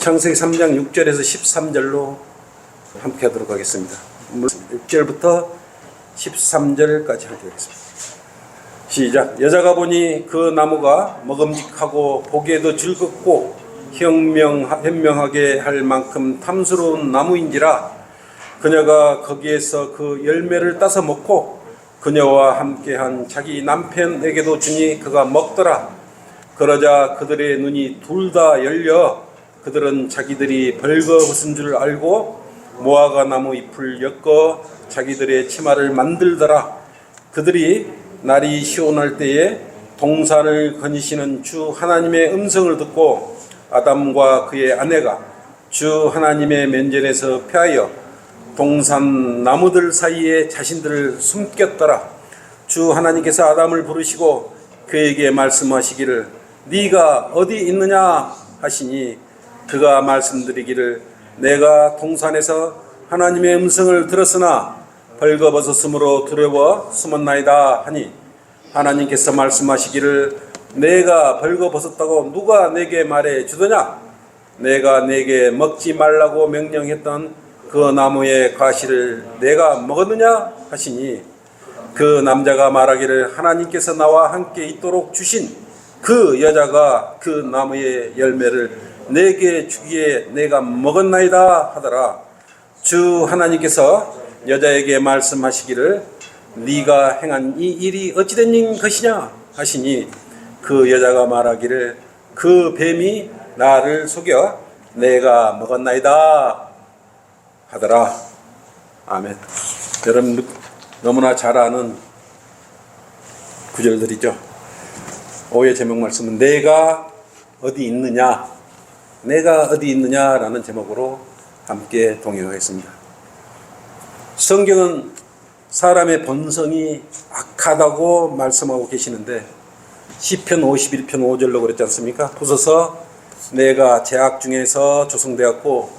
창세기 3장 6절에서 13절로 함께 하도록 하겠습니다. 6절부터 13절까지 함께 하겠습니다. 시작. 여자가 보니 그 나무가 먹음직하고 보기에도 즐겁고 현명하게 할 만큼 탐스러운 나무인지라 그녀가 거기에서 그 열매를 따서 먹고 그녀와 함께한 자기 남편에게도 주니 그가 먹더라. 그러자 그들의 눈이 둘 다 열려 그들은 자기들이 벌거벗은 줄 알고 무화과 나무 잎을 엮어 자기들의 치마를 만들더라. 그들이 날이 시원할 때에 동산을 거니시는 주 하나님의 음성을 듣고 아담과 그의 아내가 주 하나님의 면전에서 피하여 동산 나무들 사이에 자신들을 숨겼더라. 주 하나님께서 아담을 부르시고 그에게 말씀하시기를 네가 어디 있느냐 하시니 그가 말씀드리기를 내가 동산에서 하나님의 음성을 들었으나 벌거벗었으므로 두려워 숨었나이다 하니 하나님께서 말씀하시기를 내가 벌거벗었다고 누가 내게 말해 주더냐? 내가 내게 먹지 말라고 명령했던 그 나무의 과실을 내가 먹었느냐 하시니 그 남자가 말하기를 하나님께서 나와 함께 있도록 주신 그 여자가 그 나무의 열매를 내게 주기에 내가 먹었나이다 하더라. 주 하나님께서 여자에게 말씀하시기를 네가 행한 이 일이 어찌된 것이냐 하시니 그 여자가 말하기를 그 뱀이 나를 속여 내가 먹었나이다 하더라. 아멘. 여러분 너무나 잘 아는 구절들이죠. 오해 제목 말씀은 내가 어디 있느냐, 내가 어디 있느냐라는 제목으로 함께 동행하겠습니다. 성경은 사람의 본성이 악하다고 말씀하고 계시는데 시편 51편 5절로 그랬지 않습니까? 부서서 내가 제악 중에서 조성되었고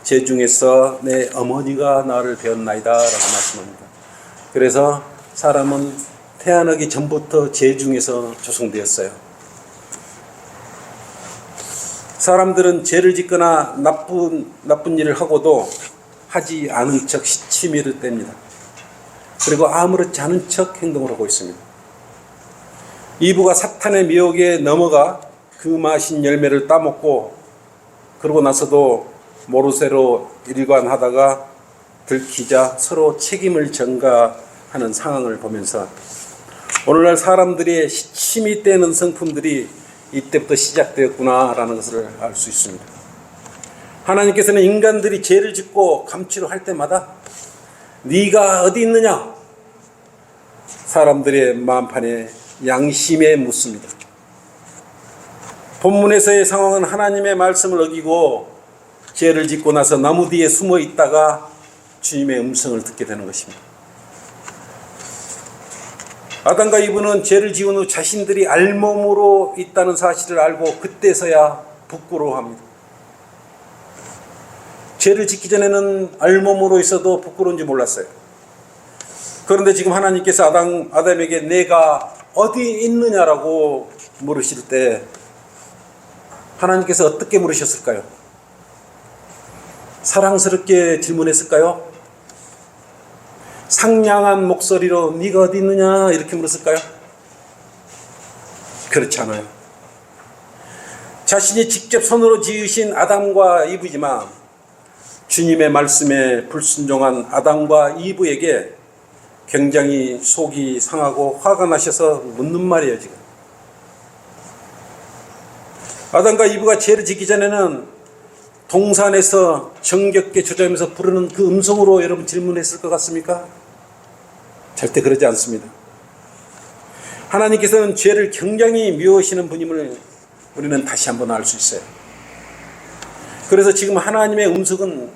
제 중에서 내 어머니가 나를 배웠나이다 라고 말씀합니다. 그래서 사람은 태어나기 전부터 제 중에서 조성되었어요. 사람들은 죄를 짓거나 나쁜 일을 하고도 하지 않은 척 시치미를 뗍니다. 그리고 아무렇지 않은 척 행동을 하고 있습니다. 이브가 사탄의 미혹에 넘어가 그 마신 열매를 따먹고 그러고 나서도 모르쇠로 일관하다가 들키자 서로 책임을 전가하는 상황을 보면서 오늘날 사람들의 시침이 떼는 성품들이 이때부터 시작되었구나라는 것을 알 수 있습니다. 하나님께서는 인간들이 죄를 짓고 감추려 할 때마다 네가 어디 있느냐? 사람들의 마음판에 양심에 묻습니다. 본문에서의 상황은 하나님의 말씀을 어기고 죄를 짓고 나서 나무 뒤에 숨어 있다가 주님의 음성을 듣게 되는 것입니다. 아담과 이브는 죄를 지은 후 자신들이 알몸으로 있다는 사실을 알고 그때서야 부끄러워합니다. 죄를 짓기 전에는 알몸으로 있어도 부끄러운지 몰랐어요. 그런데 지금 하나님께서 아담에게 내가 어디 있느냐라고 물으실 때 하나님께서 어떻게 물으셨을까요? 사랑스럽게 질문했을까요? 상냥한 목소리로 네가 어디 있느냐 이렇게 물었을까요? 그렇지 않아요. 자신이 직접 손으로 지으신 아담과 이브지만 주님의 말씀에 불순종한 아담과 이브에게 굉장히 속이 상하고 화가 나셔서 묻는 말이에요. 지금 아담과 이브가 죄를 짓기 전에는 동산에서 정겹게 조자면서 부르는 그 음성으로 여러분 질문했을 것 같습니까? 절대 그러지 않습니다. 하나님께서는 죄를 굉장히 미워하시는 분임을 우리는 다시 한번 알 수 있어요. 그래서 지금 하나님의 음성은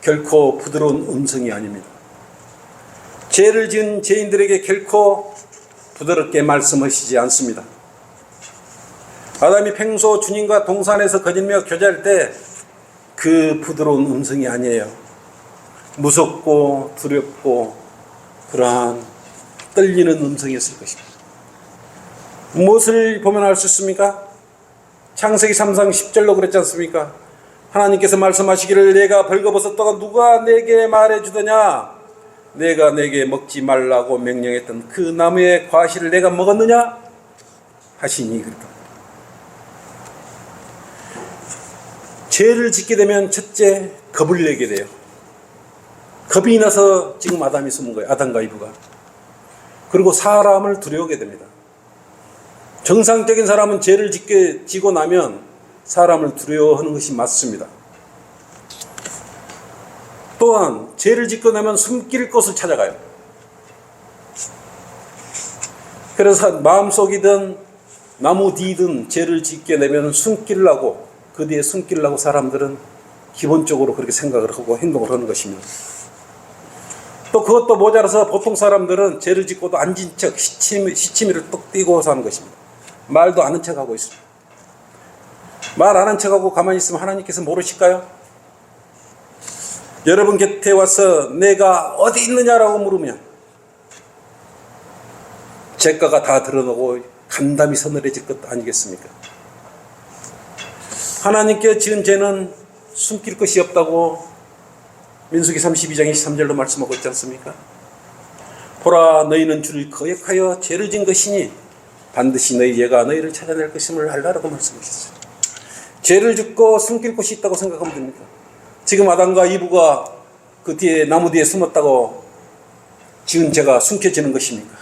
결코 부드러운 음성이 아닙니다. 죄를 지은 죄인들에게 결코 부드럽게 말씀하시지 않습니다. 아담이 평소 주님과 동산에서 거닐며 교제할 때 그 부드러운 음성이 아니에요. 무섭고 두렵고 그러한 떨리는 음성이었을 것입니다. 무엇을 보면 알 수 있습니까? 창세기 3장 10절로 그랬지 않습니까? 하나님께서 말씀하시기를 내가 벌거벗었다가 누가 내게 말해주더냐? 내가 내게 먹지 말라고 명령했던 그 나무의 과실을 내가 먹었느냐? 하시니 그랬다. 죄를 짓게 되면 첫째 겁을 내게 돼요. 겁이 나서 지금 아담이 숨은 거예요. 아담과 이브가. 그리고 사람을 두려워하게 됩니다. 정상적인 사람은 죄를 지고 나면 사람을 두려워하는 것이 맞습니다. 또한 죄를 짓고 나면 숨길 곳을 찾아가요. 그래서 마음속이든 나무 뒤든 죄를 짓게 되면 숨기려고, 그 뒤에 숨기려고 사람들은 기본적으로 그렇게 생각을 하고 행동을 하는 것입니다. 또 그것도 모자라서 보통 사람들은 죄를 짓고도 앉은 척 시치미를 뚝 띄고 사는 것입니다. 말도 안 한 척하고 있습니다. 말 안 한 척하고 가만히 있으면 하나님께서 모르실까요? 여러분 곁에 와서 내가 어디 있느냐라고 물으면 죄가가 다 드러나고 간담이 서늘해질 것 아니겠습니까? 하나님께 지은 죄는 숨길 것이 없다고 민수기 32장 23절로 말씀하고 있지 않습니까? 보라, 너희는 주를 거역하여 죄를 지은 것이니 반드시 너희 죄가 너희를 찾아낼 것임을 알라라고 말씀하셨어요. 죄를 짓고 숨길 곳이 있다고 생각하면 됩니까? 지금 아담과 이브가 그 뒤에 나무 뒤에 숨었다고 지은 죄가 숨겨지는 것입니까?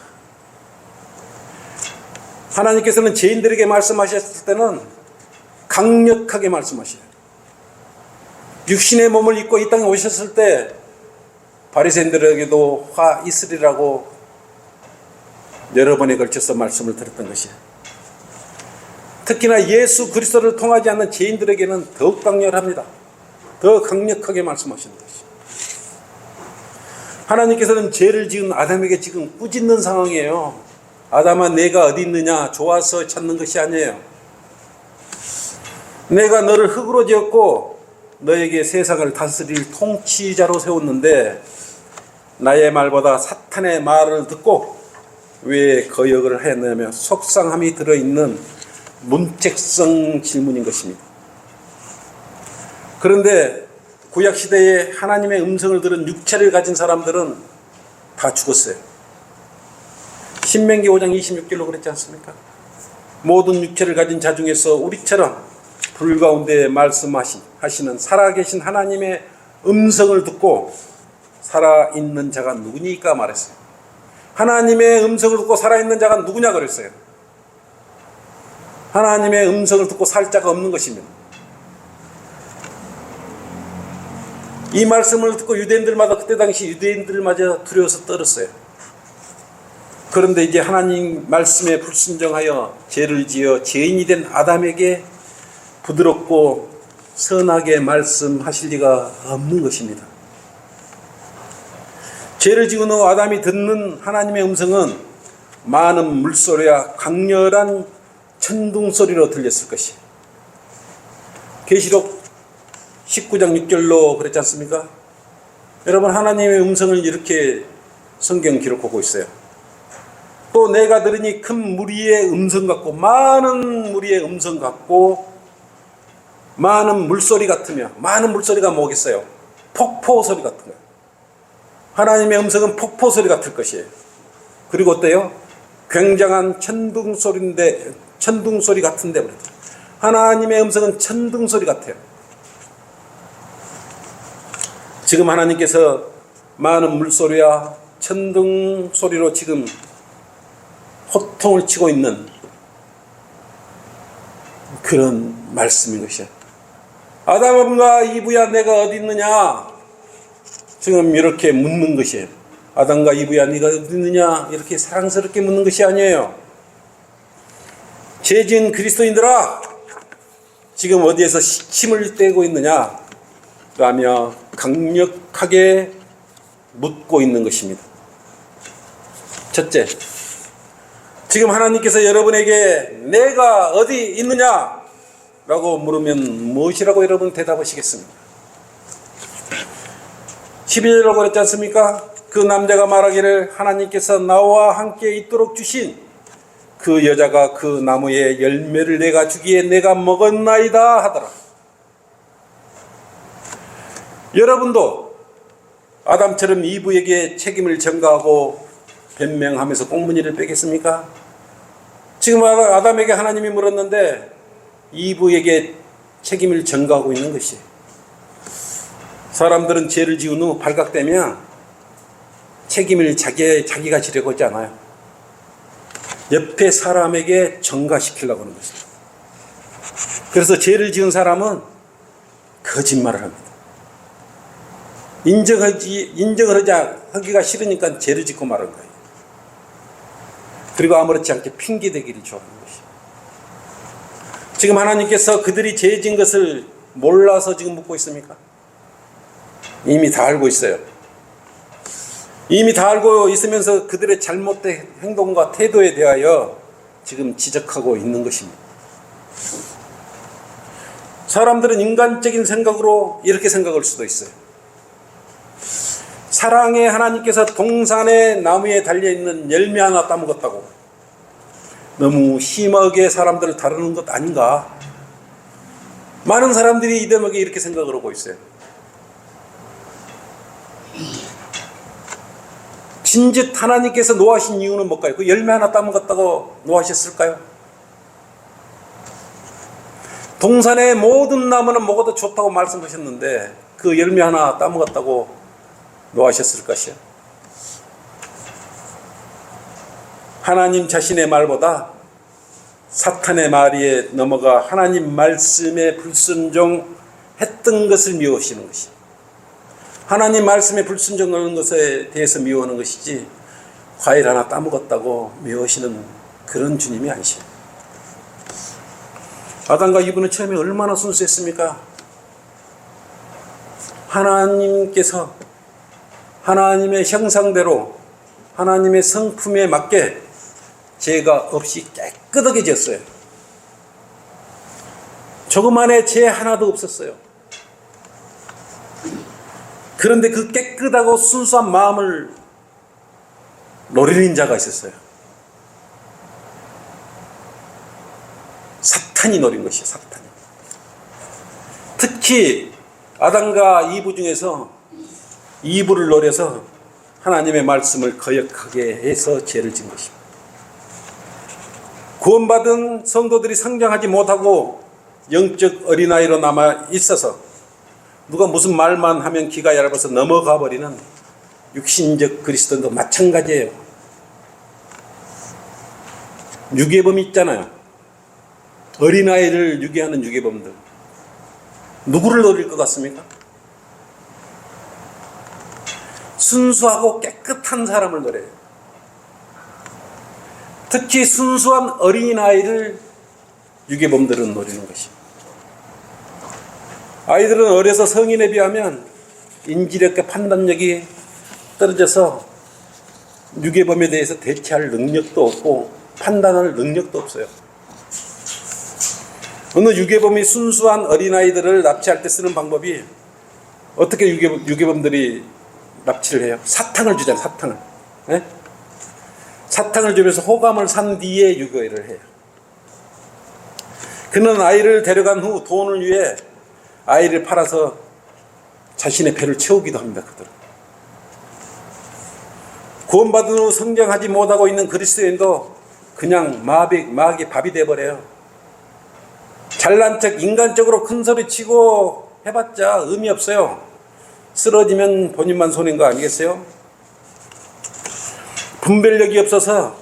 하나님께서는 죄인들에게 말씀하셨을 때는 강력하게 말씀하셔요. 육신의 몸을 입고 이 땅에 오셨을 때 바리새인들에게도 화 있으리라고 여러 번에 걸쳐서 말씀을 드렸던 것이에요. 특히나 예수 그리스도를 통하지 않는 죄인들에게는 더욱 강렬합니다. 더 강력하게 말씀하시는 것이죠. 하나님께서는 죄를 지은 아담에게 지금 꾸짖는 상황이에요. 아담아, 내가 어디 있느냐? 좋아서 찾는 것이 아니에요. 내가 너를 흙으로 지었고 너에게 세상을 다스릴 통치자로 세웠는데 나의 말보다 사탄의 말을 듣고 왜 거역을 했느냐며 속상함이 들어있는 문책성 질문인 것입니다. 그런데 구약시대에 하나님의 음성을 들은 육체를 가진 사람들은 다 죽었어요. 신명기 5장 26절로 그랬지 않습니까? 모든 육체를 가진 자 중에서 우리처럼 불 가운데 말씀하시는 살아계신 하나님의 음성을 듣고 살아있는 자가 누구니까 말했어요. 하나님의 음성을 듣고 살아있는 자가 누구냐 그랬어요. 하나님의 음성을 듣고 살 자가 없는 것입니다. 이 말씀을 듣고 유대인들마다 그때 당시 유대인들마저 두려워서 떨었어요. 그런데 이제 하나님 말씀에 불순종하여 죄를 지어 죄인이 된 아담에게 부드럽고 선하게 말씀하실 리가 없는 것입니다. 죄를 지은 후 아담이 듣는 하나님의 음성은 많은 물소리와 강렬한 천둥소리로 들렸을 것이에요. 계시록 19장 6절로 그랬지 않습니까? 여러분, 하나님의 음성을 이렇게 성경 기록하고 있어요. 또 내가 들으니 큰 무리의 음성 같고 많은 무리의 음성 같고 많은 물소리 같으며, 많은 물소리가 뭐겠어요? 폭포 소리 같은 거예요. 하나님의 음성은 폭포 소리 같을 것이에요. 그리고 어때요? 굉장한 천둥 소리 같은데 하나님의 음성은 천둥 소리 같아요. 지금 하나님께서 많은 물소리와 천둥 소리로 지금 호통을 치고 있는 그런 말씀인 것이야. 아담과 이브야, 내가 어디 있느냐? 지금 이렇게 묻는 것이에요. 아담과 이브야, 네가 어디 있느냐? 이렇게 사랑스럽게 묻는 것이 아니에요. 죄 지은 그리스도인들아, 지금 어디에서 침을 떼고 있느냐? 라며 강력하게 묻고 있는 것입니다. 첫째, 지금 하나님께서 여러분에게 내가 어디 있느냐? 라고 물으면 무엇이라고 여러분 대답하시겠습니까? 12절로 그랬지 않습니까? 그 남자가 말하기를 하나님께서 나와 함께 있도록 주신 그 여자가 그 나무의 열매를 내가 주기에 내가 먹었나이다 하더라. 여러분도 아담처럼 이브에게 책임을 전가하고 변명하면서 꽁무니를 빼겠습니까? 지금 아담에게 하나님이 물었는데 이브에게 책임을 전가하고 있는 것이, 사람들은 죄를 지은 후 발각되면 책임을 자기가 지려고 하지 않아요. 옆에 사람에게 전가시키려고 하는 것입니다. 그래서 죄를 지은 사람은 거짓말을 합니다. 인정을 하기가 싫으니까 죄를 짓고 말한 거예요. 그리고 아무렇지 않게 핑계대기를 좋아하는 것이에요. 지금 하나님께서 그들이 죄 지은 것을 몰라서 지금 묻고 있습니까? 이미 다 알고 있어요. 이미 다 알고 있으면서 그들의 잘못된 행동과 태도에 대하여 지금 지적하고 있는 것입니다. 사람들은 인간적인 생각으로 이렇게 생각할 수도 있어요. 사랑의 하나님께서 동산의 나무에 달려있는 열매 하나 따먹었다고 너무 심하게 사람들을 다루는 것 아닌가? 많은 사람들이 이 대목에 이렇게 생각을 하고 있어요. 진즉 하나님께서 노하신 이유는 뭘까요? 그 열매 하나 따먹었다고 노하셨을까요? 동산의 모든 나무는 먹어도 좋다고 말씀하셨는데 그 열매 하나 따먹었다고 노하셨을 것이요. 하나님 자신의 말보다 사탄의 말에 넘어가 하나님 말씀에 불순종했던 것을 미워하시는 것이, 하나님 말씀에 불순종하는 것에 대해서 미워하는 것이지 과일 하나 따먹었다고 미워하시는 그런 주님이 아니시요. 아담과 이브는 처음에 얼마나 순수했습니까? 하나님께서 하나님의 형상대로 하나님의 성품에 맞게 죄가 없이 깨끗하게 지었어요. 조그만의 죄 하나도 없었어요. 그런데 그 깨끗하고 순수한 마음을 노리는 자가 있었어요. 사탄이 노린 것이에요. 사탄이. 특히 아담과 이브 중에서 이브를 노려서 하나님의 말씀을 거역하게 해서 죄를 지은 것입니다. 구원받은 성도들이 성장하지 못하고 영적 어린아이로 남아 있어서 누가 무슨 말만 하면 귀가 얇아서 넘어가 버리는 육신적 그리스도인도 마찬가지예요. 유괴범 있잖아요. 어린아이를 유괴하는 유괴범들. 누구를 노릴 것 같습니까? 순수하고 깨끗한 사람을 노려요. 특히 순수한 어린아이를 유괴범들은 노리는 것입니다. 아이들은 어려서 성인에 비하면 인지력과 판단력이 떨어져서 유괴범에 대해서 대처할 능력도 없고 판단할 능력도 없어요. 어느 유괴범이 순수한 어린아이들을 납치할 때 쓰는 방법이, 어떻게 유괴범들이 납치를 해요? 사탕을 주잖아요. 사탕을. 네? 사탕을 주면서 호감을 산 뒤에 유괴를 해요. 그는 아이를 데려간 후 돈을 위해 아이를 팔아서 자신의 배를 채우기도 합니다. 그들은. 구원받은 후 성장하지 못하고 있는 그리스도인도 그냥 마귀의 밥이 돼버려요. 잘난 척 인간적으로 큰 소리 치고 해봤자 의미 없어요. 쓰러지면 본인만 손해인 거 아니겠어요? 분별력이 없어서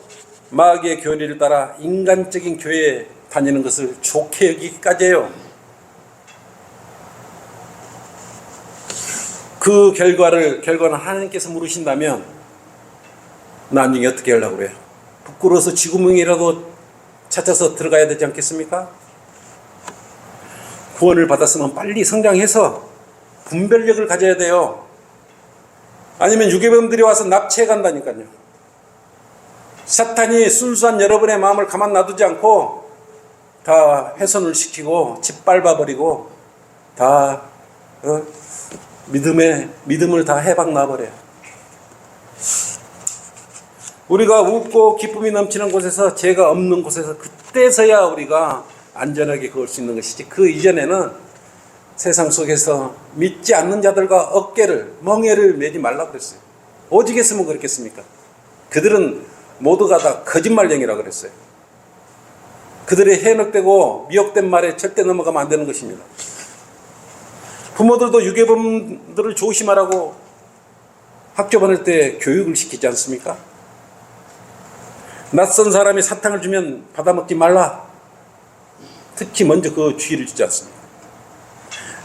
마귀의 교리를 따라 인간적인 교회에 다니는 것을 좋게 여기기까지 해요. 그 결과는 하나님께서 물으신다면 나중에 어떻게 하려고 그래요? 부끄러워서 쥐구멍이라도 찾아서 들어가야 되지 않겠습니까? 구원을 받았으면 빨리 성장해서 분별력을 가져야 돼요. 아니면 유괴범들이 와서 납치해 간다니까요. 사탄이 순수한 여러분의 마음을 가만 놔두지 않고 다 훼손을 시키고 짓밟아버리고 다 믿음을 다 해박 놔버려요. 우리가 웃고 기쁨이 넘치는 곳에서, 죄가 없는 곳에서 그때서야 우리가 안전하게 걸을 수 있는 것이지, 그 이전에는 세상 속에서 믿지 않는 자들과 멍에를 매지 말라 그랬어요. 오직 했으면 그렇겠습니까? 그들은 모두가 다 거짓말쟁이라 그랬어요. 그들의 해넉되고 미혹된 말에 절대 넘어가면 안 되는 것입니다. 부모들도 유괴범들을 조심하라고 학교 보낼 때 교육을 시키지 않습니까? 낯선 사람이 사탕을 주면 받아먹지 말라. 특히 먼저 그 주의를 주지 않습니다.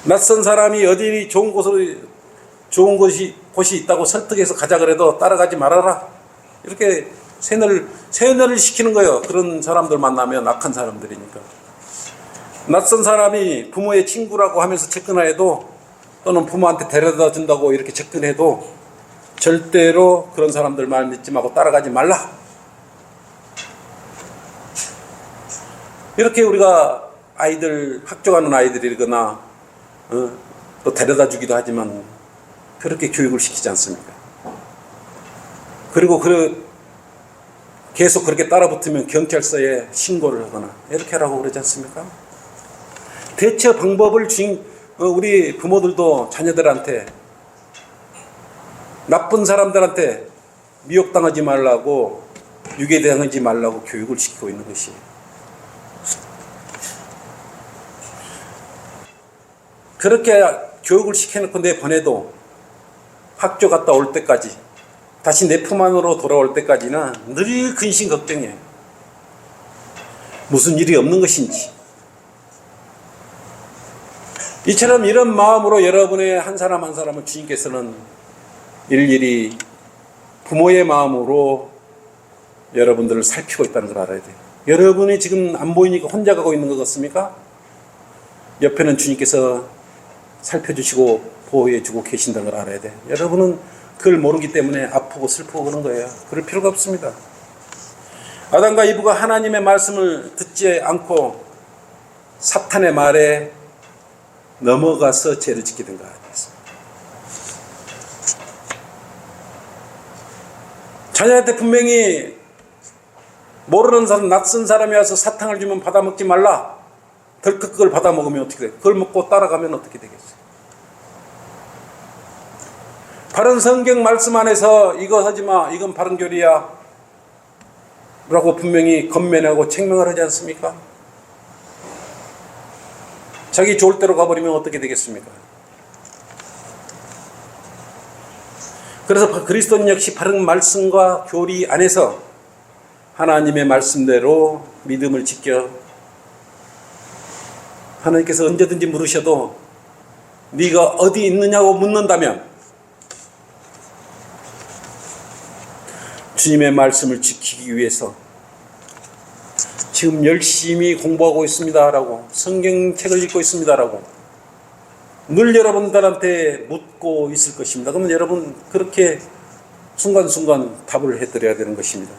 낯선 사람이 어디 좋은 곳이 있다고 설득해서 가자 그래도 따라가지 말아라. 이렇게 세뇌를 시키는 거예요. 그런 사람들 만나면 악한 사람들이니까. 낯선 사람이 부모의 친구라고 하면서 접근해도, 또는 부모한테 데려다 준다고 이렇게 접근해도 절대로 그런 사람들 말 믿지 말고 따라가지 말라. 이렇게 우리가 학교 가는 아이들이거나 또 데려다 주기도 하지만 그렇게 교육을 시키지 않습니까? 그리고 계속 그렇게 따라붙으면 경찰서에 신고를 하거나 이렇게 하라고 그러지 않습니까? 대처 방법을 우리 부모들도 자녀들한테, 나쁜 사람들한테 미혹당하지 말라고, 유괴당하지 말라고 교육을 시키고 있는 것이에요. 그렇게 교육을 시켜놓고 내보내도 학교 갔다 올 때까지, 다시 내 품 안으로 돌아올 때까지는 늘 근심 걱정이에요. 무슨 일이 없는 것인지. 이처럼 이런 마음으로 여러분의 한 사람 한 사람을 주님께서는 일일이 부모의 마음으로 여러분들을 살피고 있다는 걸 알아야 돼요. 여러분이 지금 안 보이니까 혼자 가고 있는 것 같습니까? 옆에는 주님께서 살펴주시고 보호해주고 계신다는 걸 알아야 돼요. 여러분은 그걸 모르기 때문에 아프고 슬프고 그런 거예요. 그럴 필요가 없습니다. 아담과 이브가 하나님의 말씀을 듣지 않고 사탄의 말에 넘어가서 죄를 짓게 된 것 같습니다. 자녀한테 분명히 모르는 사람, 낯선 사람이 와서 사탕을 주면 받아먹지 말라. 덜컥 그걸 받아먹으면 어떻게 돼요? 그걸 먹고 따라가면 어떻게 되겠어요? 바른 성경 말씀 안에서 이거 하지 마, 이건 바른 교리야 라고 분명히 건면하고 책명을 하지 않습니까? 자기 좋을 대로 가버리면 어떻게 되겠습니까? 그래서 그리스도인 역시 바른 말씀과 교리 안에서 하나님의 말씀대로 믿음을 지켜, 하나님께서 언제든지 물으셔도 네가 어디 있느냐고 묻는다면 주님의 말씀을 지키기 위해서 지금 열심히 공부하고 있습니다라고, 성경책을 읽고 있습니다라고 늘 여러분들한테 묻고 있을 것입니다. 그러면 여러분 그렇게 순간순간 답을 해드려야 되는 것입니다.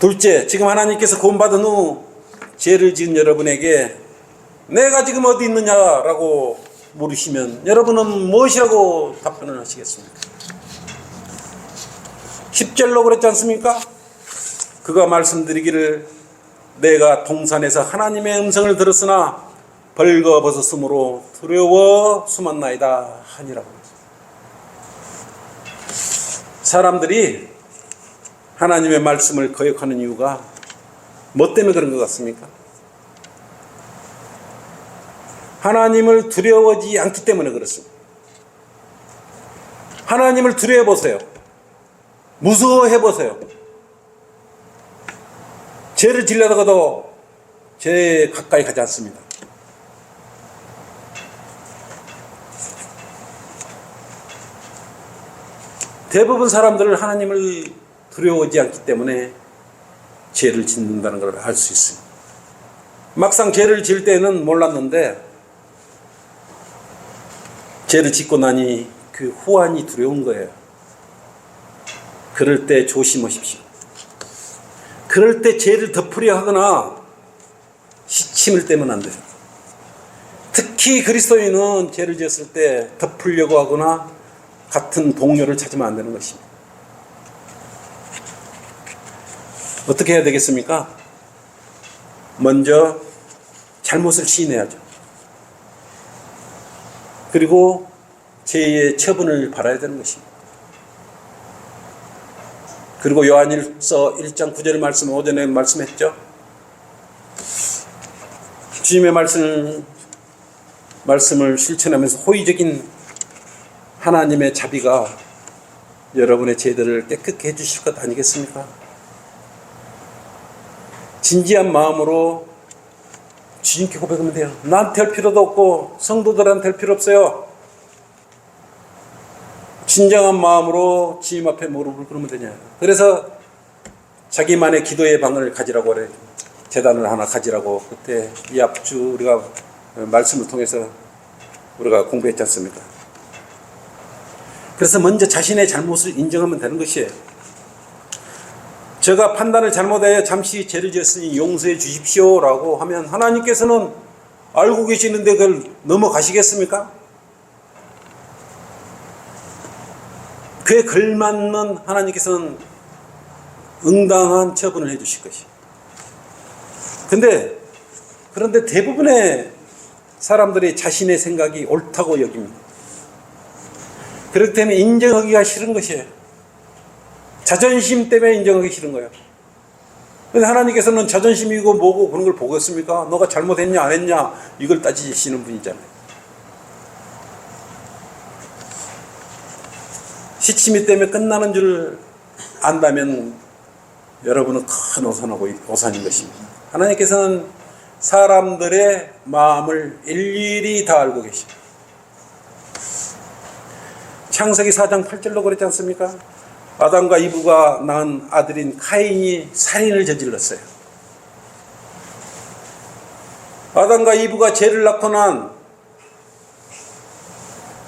둘째, 지금 하나님께서 구원받은 후 죄를 지은 여러분에게 내가 지금 어디 있느냐라고 물으시면 여러분은 무엇이라고 답변을 하시겠습니까? 10절로 그랬지 않습니까? 그가 말씀드리기를 내가 동산에서 하나님의 음성을 들었으나 벌거벗었으므로 두려워 숨었나이다 하니라고. 사람들이 하나님의 말씀을 거역하는 이유가 뭐 때문에 그런 것 같습니까? 하나님을 두려워하지 않기 때문에 그렇습니다. 하나님을 두려워 보세요. 무서워해 보세요. 죄를 지려다가도 죄에 가까이 가지 않습니다. 대부분 사람들은 하나님을 두려워하지 않기 때문에 죄를 짓는다는 걸 알 수 있습니다. 막상 죄를 지을 때는 몰랐는데 죄를 짓고 나니 그 후환이 두려운 거예요. 그럴 때 조심하십시오. 그럴 때 죄를 덮으려 하거나 시침을 떼면 안 돼요. 특히 그리스도인은 죄를 지었을 때 덮으려고 하거나 같은 동료를 찾으면 안 되는 것입니다. 어떻게 해야 되겠습니까? 먼저 잘못을 시인해야죠. 그리고 죄의 처분을 받아야 되는 것입니다. 그리고 요한일서 1장 9절 말씀 오전에 말씀했죠. 주님의 말씀을 실천하면서 호의적인 하나님의 자비가 여러분의 죄들을 깨끗게 해주실 것 아니겠습니까? 진지한 마음으로 주님께 고백하면 돼요. 나한테 할 필요도 없고 성도들한테 할 필요 없어요. 진정한 마음으로 주님 앞에 무릎을 꿇으면 되냐. 그래서 자기만의 기도의 방을 가지라고 그래. 재단을 하나 가지라고 그때 이 앞주 우리가 말씀을 통해서 우리가 공부했지 않습니까? 그래서 먼저 자신의 잘못을 인정하면 되는 것이에요. 제가 판단을 잘못하여 잠시 죄를 지었으니 용서해 주십시오라고 하면 하나님께서는 알고 계시는데 그걸 넘어가시겠습니까? 그에 걸맞는 하나님께서는 응당한 처분을 해 주실 것이에요. 그런데 대부분의 사람들이 자신의 생각이 옳다고 여깁니다. 그렇기 때문에 인정하기가 싫은 것이에요. 자존심 때문에 인정하기 싫은 거예요. 그런데 하나님께서는 자존심이고 뭐고 그런 걸 보겠습니까? 너가 잘못했냐 안 했냐 이걸 따지시는 분이잖아요. 시치미 때문에 끝나는 줄 안다면 여러분은 큰 오산인 것입니다. 하나님께서는 사람들의 마음을 일일이 다 알고 계십니다. 창세기 4장 8절로 그랬지 않습니까? 아담과 이브가 낳은 아들인 카인이 살인을 저질렀어요. 아담과 이브가 죄를 낳고 난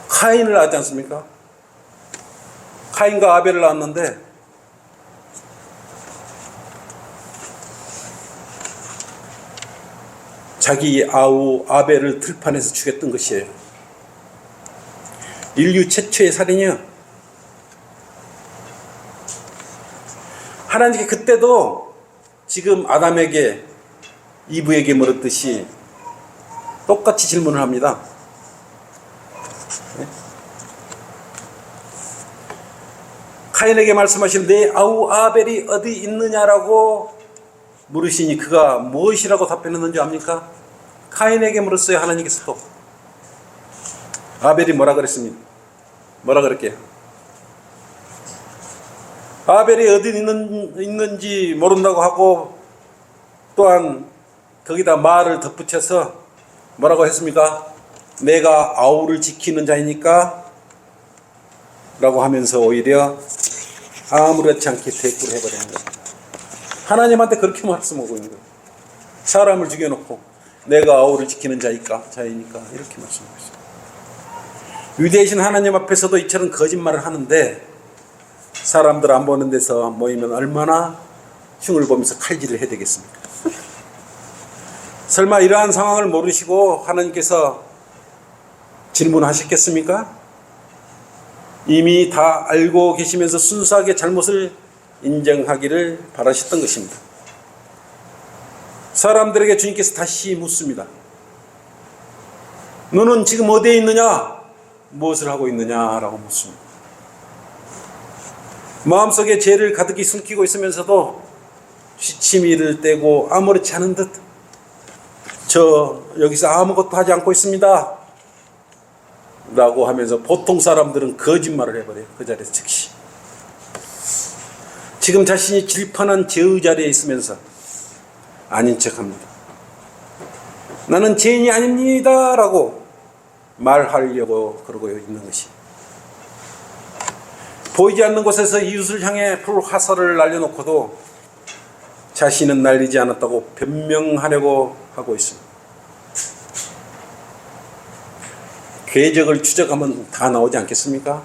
카인을 낳지 않습니까? 카인과 아벨을 낳았는데 자기 아우 아벨을 들판에서 죽였던 것이에요. 인류 최초의 살인이요. 하나님께 그때도 지금 아담에게 이브에게 물었듯이 똑같이 질문을 합니다. 카인에게 말씀하신 내 아우 아벨이 어디 있느냐라고 물으시니 그가 무엇이라고 답변했는지 압니까? 카인에게 물었어요. 하나님께서도. 아벨이 뭐라 그랬습니까? 뭐라 그랬게요? 아벨이 어디 있는지 모른다고 하고 또한 거기다 말을 덧붙여서 뭐라고 했습니까? 내가 아우를 지키는 자이니까 라고 하면서 오히려 아무렇지 않게 대꾸를 해버리는 거예요. 하나님한테 그렇게 말씀하고 있는 거예요. 사람을 죽여놓고 내가 아우를 지키는 자이니까 이렇게 말씀하고 있어요. 위대하신 하나님 앞에서도 이처럼 거짓말을 하는데 사람들 안 보는 데서 모이면 얼마나 흉을 보면서 칼질을 해야 되겠습니까? 설마 이러한 상황을 모르시고 하나님께서 질문하셨겠습니까? 이미 다 알고 계시면서 순수하게 잘못을 인정하기를 바라셨던 것입니다. 사람들에게 주님께서 다시 묻습니다. 너는 지금 어디에 있느냐? 무엇을 하고 있느냐라고 묻습니다. 마음속에 죄를 가득히 숨기고 있으면서도 시치미를 떼고 아무렇지 않은 듯 저 여기서 아무것도 하지 않고 있습니다 라고 하면서 보통 사람들은 거짓말을 해버려요. 그 자리에서 즉시 지금 자신이 질펀한 죄의 자리에 있으면서 아닌 척합니다. 나는 죄인이 아닙니다 라고 말하려고 그러고 있는 것이 보이지 않는 곳에서 이웃을 향해 불화살을 날려놓고도 자신은 날리지 않았다고 변명하려고 하고 있습니다. 궤적을 추적하면 다 나오지 않겠습니까?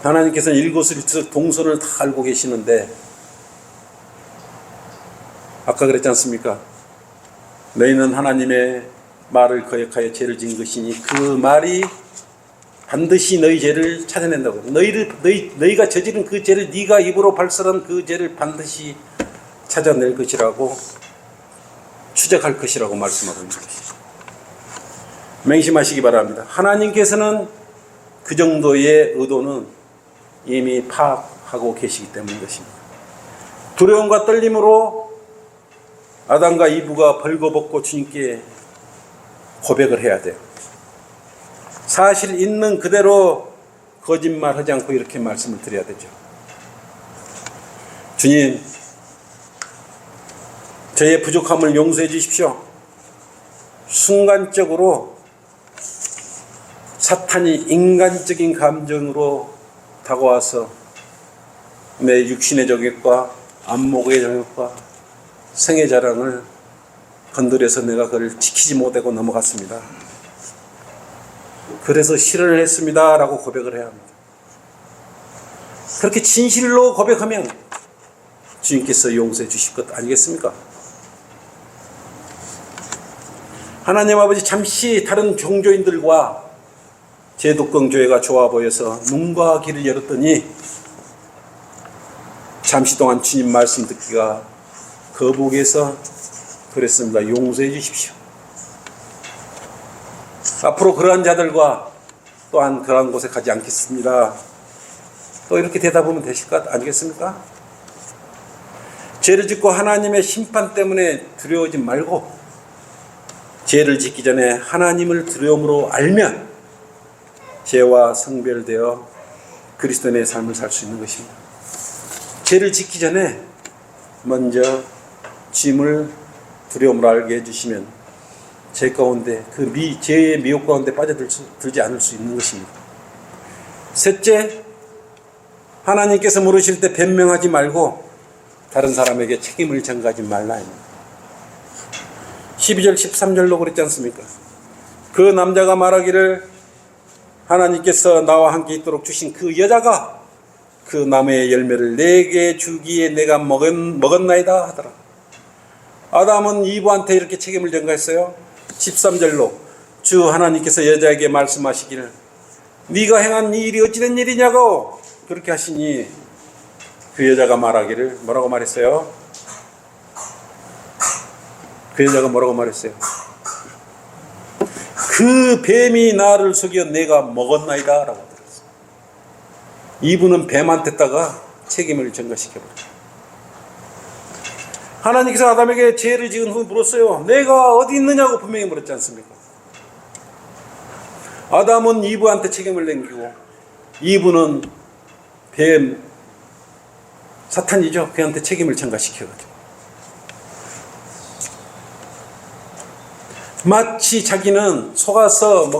하나님께서는 일거수일투족 동선을 다 알고 계시는데 아까 그랬지 않습니까? 너희는 하나님의 말을 거역하여 죄를 지은 것이니 그 말이 반드시 너희 죄를 찾아낸다고. 너희가 저지른 그 죄를 네가 입으로 발설한 그 죄를 반드시 찾아낼 것이라고 추적할 것이라고 말씀하고 있는 것이죠. 맹심하시기 바랍니다. 하나님께서는 그 정도의 의도는 이미 파악하고 계시기 때문인 것입니다. 두려움과 떨림으로 아담과 이브가 벌거벗고 주님께 고백을 해야 돼요. 사실 있는 그대로 거짓말하지 않고 이렇게 말씀을 드려야 되죠. 주님, 저의 부족함을 용서해 주십시오. 순간적으로 사탄이 인간적인 감정으로 다가와서 내 육신의 정욕과 안목의 정욕과 생의 자랑을 건드려서 내가 그걸 지키지 못하고 넘어갔습니다. 그래서 실언을 했습니다 라고 고백을 해야 합니다. 그렇게 진실로 고백하면 주님께서 용서해 주실 것 아니겠습니까? 하나님 아버지, 잠시 다른 종교인들과 제독경교회가 좋아 보여서 눈과 귀를 열었더니 잠시 동안 주님 말씀 듣기가 거북해서 그랬습니다. 용서해 주십시오. 앞으로 그러한 자들과 또한 그러한 곳에 가지 않겠습니다. 또 이렇게 대답하면 되실 것 아니겠습니까? 죄를 짓고 하나님의 심판 때문에 두려워하지 말고 죄를 짓기 전에 하나님을 두려움으로 알면 죄와 성별되어 그리스도인의 삶을 살 수 있는 것입니다. 죄를 짓기 전에 먼저 주님을 두려움으로 알게 해주시면 죄 가운데 죄의 미혹 가운데 빠져들지 않을 수 있는 것입니다. 셋째, 하나님께서 물으실 때 변명하지 말고 다른 사람에게 책임을 전가하지 말라입니다. 12절 13절로 그랬지 않습니까? 그 남자가 말하기를 하나님께서 나와 함께 있도록 주신 그 여자가 그 나무의 열매를 내게 주기에 내가 먹었나이다 하더라. 아담은 이브한테 이렇게 책임을 전가했어요. 13절로 주 하나님께서 여자에게 말씀하시기를 네가 행한 이 일이 어찌된 일이냐고 그렇게 하시니 그 여자가 말하기를 뭐라고 말했어요? 그 여자가 뭐라고 말했어요? 그 뱀이 나를 속여 내가 먹었나이다 라고 들었어요. 이분은 뱀한테다가 책임을 전가시켜버렸어요. 하나님께서 아담에게 죄를 지은 후 물었어요. 내가 어디 있느냐고 분명히 물었지 않습니까? 아담은 이브한테 책임을 남기고 이브는 뱀 사탄이죠. 그한테 책임을 전가시켜가지고 마치 자기는 속아서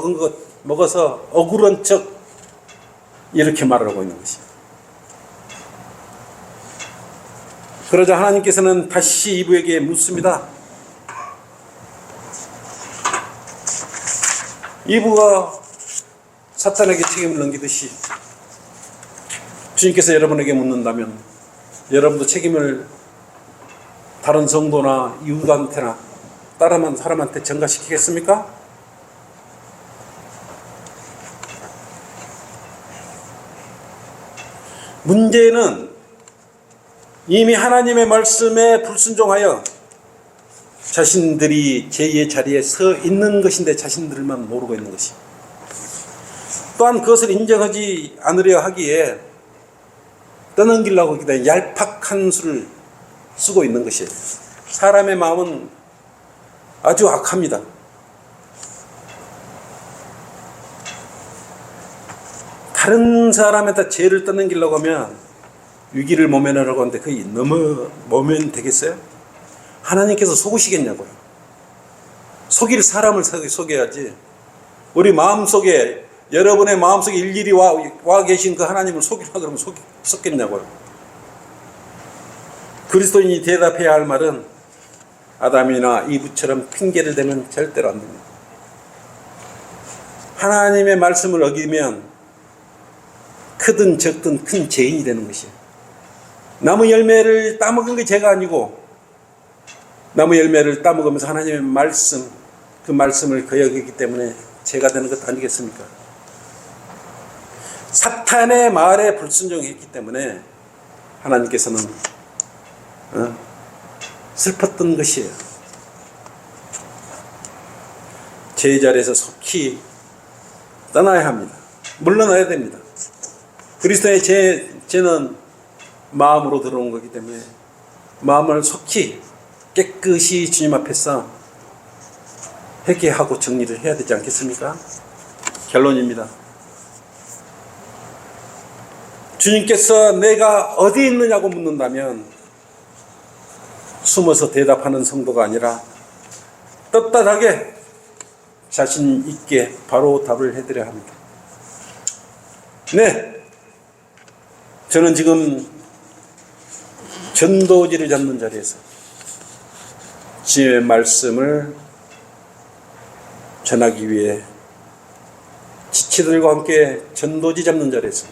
먹어서 억울한 척 이렇게 말하고 있는 것입니다. 그러자 하나님께서는 다시 이브에게 묻습니다. 이브가 사탄에게 책임을 넘기듯이 주님께서 여러분에게 묻는다면 여러분도 책임을 다른 성도나 이웃한테나 다른 사람한테 전가시키겠습니까? 문제는 이미 하나님의 말씀에 불순종하여 자신들이 제2의 자리에 서 있는 것인데 자신들만 모르고 있는 것입니다. 또한 그것을 인정하지 않으려 하기에 떠넘기려고 하기에 얄팍한 수를 쓰고 있는 것이에요. 사람의 마음은 아주 악합니다. 다른 사람에다 죄를 떠넘기려고 하면 위기를 모면하려고 하는데 그게 모면 되겠어요? 하나님께서 속으시겠냐고요. 속일 사람을 속여야지. 우리 마음속에 여러분의 마음속에 일일이 와 계신 그 하나님을 속이려고 그러면 속겠냐고요. 그리스도인이 대답해야 할 말은 아담이나 이브처럼 핑계를 대면 절대로 안 됩니다. 하나님의 말씀을 어기면 크든 적든 큰 죄인이 되는 것이에요. 나무 열매를 따먹은 게 죄가 아니고 나무 열매를 따먹으면서 하나님의 말씀, 그 말씀을 거역했기 때문에 죄가 되는 것 아니겠습니까? 사탄의 말에 불순종했기 때문에 하나님께서는 슬펐던 것이에요. 제자리에서 속히 떠나야 합니다. 물러나야 됩니다. 그리스도의 죄는 마음으로 들어온 거기 때문에 마음을 속히 깨끗이 주님 앞에서 회개하고 정리를 해야 되지 않겠습니까? 결론입니다. 주님께서 내가 어디 있느냐고 묻는다면 숨어서 대답하는 성도가 아니라 떳떳하게 자신 있게 바로 답을 해드려야 합니다. 네, 저는 지금 전도지를 잡는 자리에서 주님의 말씀을 전하기 위해 지체들과 함께 전도지 잡는 자리에서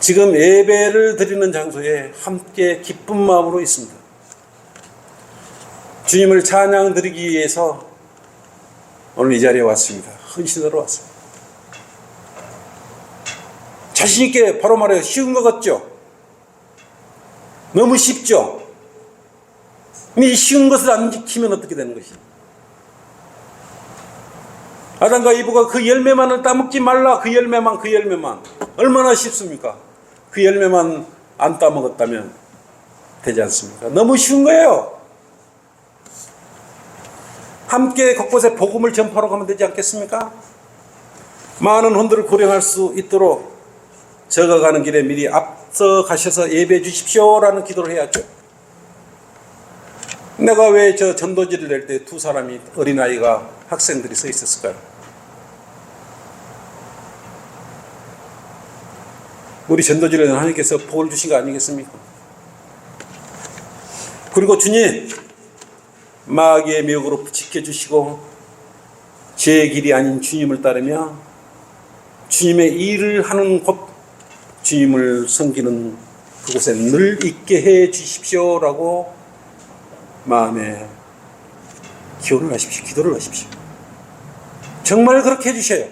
지금 예배를 드리는 장소에 함께 기쁜 마음으로 있습니다. 주님을 찬양 드리기 위해서 오늘 이 자리에 왔습니다. 헌신으로 왔습니다. 자신 있게 바로 말해요. 쉬운 것 같죠? 너무 쉽죠? 이 쉬운 것을 안 지키면 어떻게 되는 것이죠? 아담과 이브가 그 열매만을 따먹지 말라. 그 열매만 얼마나 쉽습니까? 그 열매만 안 따먹었다면 되지 않습니까? 너무 쉬운 거예요. 함께 곳곳에 복음을 전파하러 가면 되지 않겠습니까? 많은 혼들을 고령할 수 있도록 저가 가는 길에 미리 앞서 가셔서 예배해 주십시오라는 기도를 해야죠. 내가 왜 저 전도지를 낼 때 두 사람이 어린아이가 학생들이 서 있었을까요? 우리 전도지를 하나님께서 복을 주신 거 아니겠습니까? 그리고 주님 마귀의 미혹으로 지켜주시고 제 길이 아닌 주님을 따르며 주님의 일을 하는 곳 주님을 섬기는 그곳에 늘 있게 해 주십시오라고 마음에 기도를 하십시오. 기도를 하십시오. 정말 그렇게 해주셔요.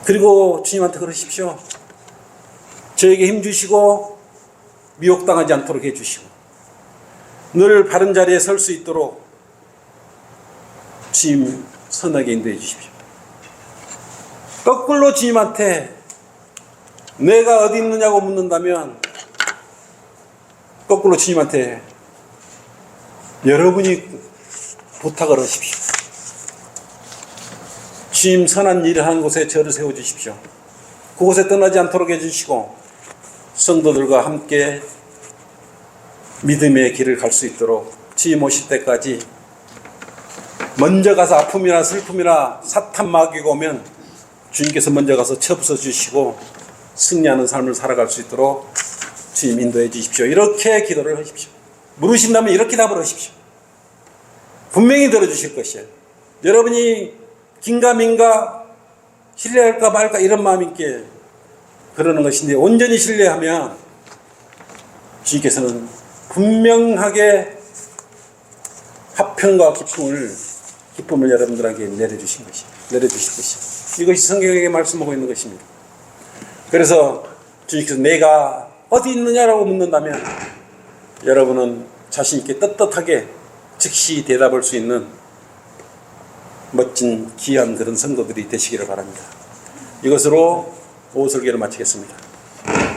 그리고 주님한테 그러십시오. 저에게 힘주시고 미혹당하지 않도록 해주시고 늘 바른 자리에 설 수 있도록 주님 선하게 인도해 주십시오. 거꾸로 주님한테 내가 어디 있느냐고 묻는다면 거꾸로 주님한테 여러분이 부탁을 하십시오. 주님 선한 일을 하는 곳에 저를 세워주십시오. 그곳에 떠나지 않도록 해주시고 성도들과 함께 믿음의 길을 갈 수 있도록 주님 오실 때까지 먼저 가서 아픔이나 슬픔이나 사탄 마귀가 오면 주님께서 먼저 가서 쳐부숴 주시고 승리하는 삶을 살아갈 수 있도록 주님 인도해 주십시오. 이렇게 기도를 하십시오. 물으신다면 이렇게 답을 하십시오. 분명히 들어주실 것이에요. 여러분이 긴가민가 신뢰할까 말까 이런 마음이 있게 그러는 것인데 온전히 신뢰하면 주님께서는 분명하게 화평과 기쁨을 여러분들에게 내려주실 것이에요. 이것이 성경에게 말씀하고 있는 것입니다. 그래서 주님께서 내가 어디 있느냐라고 묻는다면 여러분은 자신 있게 떳떳하게 즉시 대답할 수 있는 멋진 귀한 그런 성도들이 되시기를 바랍니다. 이것으로 오후 설교를 마치겠습니다.